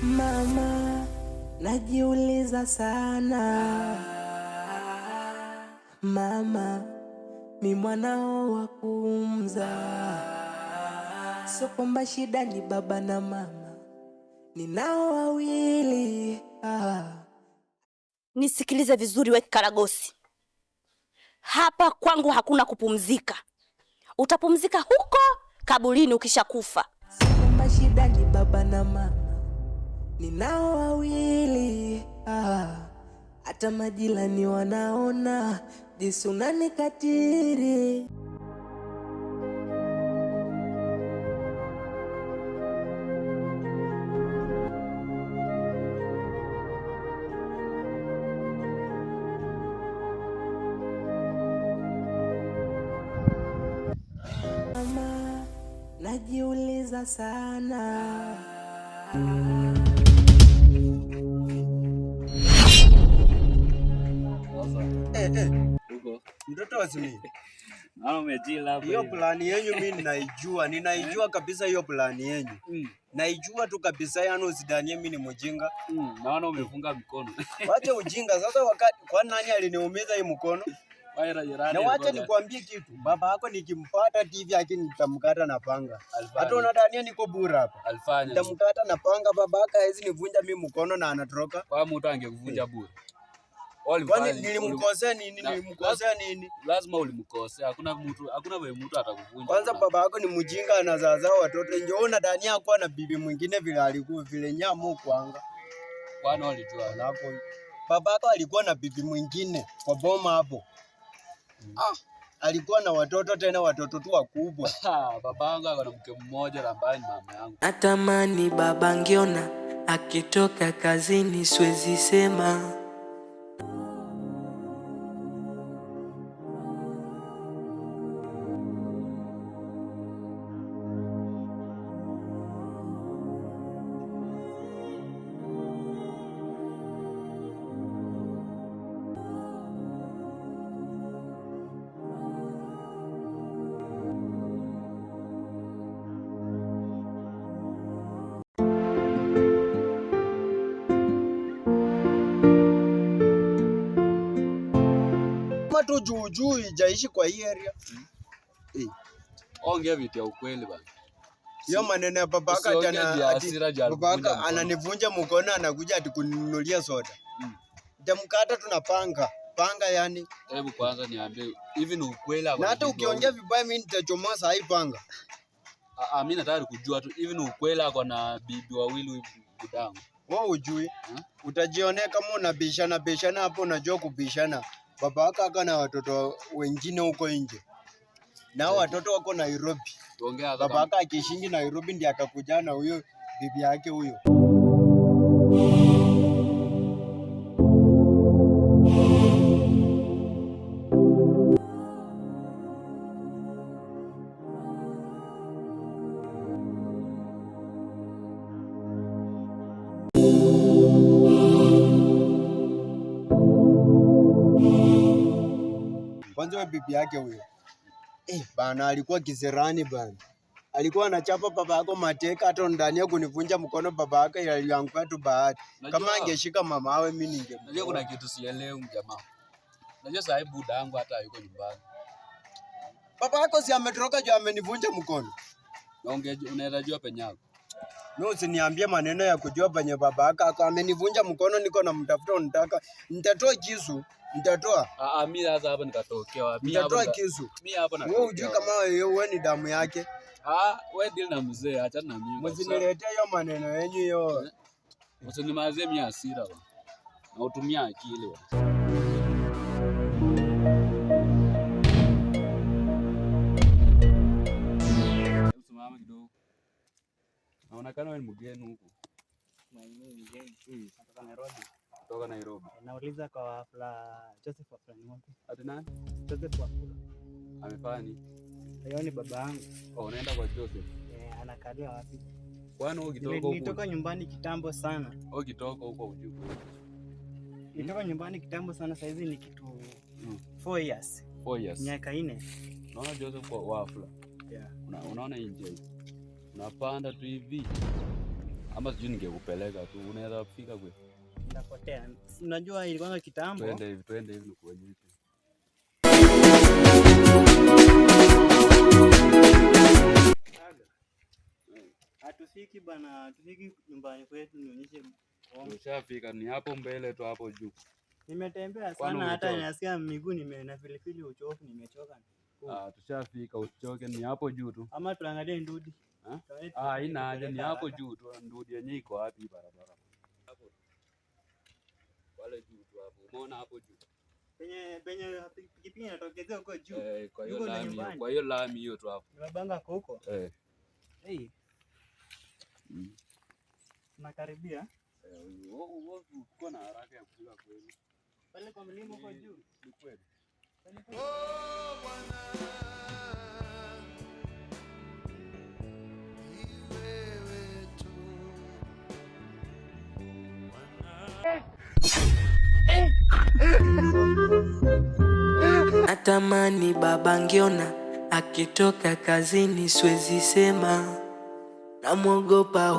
Mama, najiuliza sana. Mama, mi mwanao wa kumzaa. Sio kwamba shida ni baba na mama, ninao wawili. Nisikilize vizuri we Karagosi. Hapa kwangu hakuna kupumzika. Utapumzika huko kaburini ukishakufa. Sio kwamba shida ni baba na mama, ninao wawili. Hata majirani wanaona jinsi unanikatiri. Mama, najiuliza sana. Mtoto wa Simi. Umejila hapo. Hiyo plani yenu mimi ninaijua kabisa hiyo plani yenu. Naijua tu kabisa, yani usidanie mimi ni mjinga. Naona umefunga mkono. Wacha ujinga sasa, wakati kwa nani aliniumiza hii mkono? Na wacha nikwambie kitu, baba yako nikimpata TV yake nitamkata na panga. Hata unadania niko bura hapa. Alfanya. Nitamkata na panga, baba yako hawezi nivunja mimi mkono na anatoroka. Kwa mtu angekuvunja bure. Kwani nilimkosea nini? Nilimkosea nini? Lazima ulimkosea. Hakuna wewe mtu atakuvunja. Kwanza baba yako ni mjinga, anazaa watoto. Njoona ndani yako na bibi mwingine vile alikuwa vile nyamu kwanga. Kwani walijua hapo? Baba yako alikuwa na bibi mwingine kwa boma hapo. Alikuwa na watoto, tena watoto tu wakubwa. Baba yangu ana mke mmoja ambaye ni mama yangu. Natamani baba ngiona akitoka kazini, siwezi sema. Tu juu ijaishi kwa hii area. Ongea vitu ya ukweli bana. Hiyo maneno ya babaka babaka ananivunja mkono, anakuja ati kuninunulia soda. Nitamkata tunapanga. Panga yani. Hebu kwanza niambie hivi ni ukweli hapo? Na hata ukiongea vibaya mimi nitachomoa saa hii panga. Mimi nataka kujua tu hivi ni ukweli ako na bibi wawili hivi budangu. Wewe ujui? Utajionea kama unabishana hapo, unajua kubishana. Baba yako akana watoto wengine huko nje. Na watoto wako Nairobi. Baba yako akishingi Nairobi ndiye akakuja na huyo bibi yake huyo. Kwanza bibi yake huyo. Bana alikuwa kiserani bana. Alikuwa anachapa baba yako mateka, hata ndani kunivunja mkono baba yake alianguka tu bahati. Kama angeshika mama awe mimi ningemjua. Unajua kuna kitu sielewi mjamaa. Unajua sasa buda yangu hata yuko nyumbani. Baba yako si ametoroka juu amenivunja mkono. Na unaweza jua penye yako. Mimi usiniambie maneno ya kujua penye baba yako amenivunja mkono, niko na mtafuta, unataka nitatoa kisu. Nitatoa. Mimi sasa hapa nikatokea wapi? Nitatoa kisu. Mimi hapa na. Wewe hujui kama wewe ni damu yake. Wewe deal na mzee, achana na mimi. Msiniletee hiyo maneno yenu hiyo. Usinimazie mimi hasira bwana. Na utumia akili bwana. Usimama kidogo. Naonekana wewe ni mgeni huko. Mimi mgeni. Kutoka Nairobi. Kutoka Nairobi. Nauliza kwa Wafula, Joseph Wafula ni wapi? Ati nani? Joseph Wafula. Amefanya nini? Hiyo ni baba yangu. Unaenda kwa Joseph? Anakalia wapi? Kwani ukitoka huko? Nilitoka nyumbani kitambo sana. Ukitoka huko ujui. Nilitoka nyumbani kitambo sana, sasa hivi ni kitu 4 years. 4 years. Miaka 4. Naona Joseph Wafula. Yeah. Unaona nje. Unapanda tu hivi. Ama sijui ningekupeleka tu. Unaweza kufika kwe? Ndapotea. Unajua ilikuwa kitambo. Twende hivi nikuonyeshe. Hatufiki bana, hatufiki nyumbani kwetu, nionyeshe. Ushafika, ni hapo mbele tu hapo juu. Nimetembea sana hata nasikia miguu na pilipili uchovu, nimechoka. Tushafika, usichoke, ni hapo juu tu. Ama tuangalie ndudi. Haina haja, ni hapo juu tu. Ndudi yenyewe iko wapi barabara? Hapo. Wale juu tu hapo. Umeona hapo juu? Penye pikipiki inatokezea huko juu. Kwa hiyo lami hiyo tu hapo. Mabanga kwa huko? Hey. Nakaribia. Uko na haraka ya kufika kweli. Pale kwa mlima huko juu. Ni kweli. Natamani baba angeona akitoka kazini, siwezi sema, namwogopa.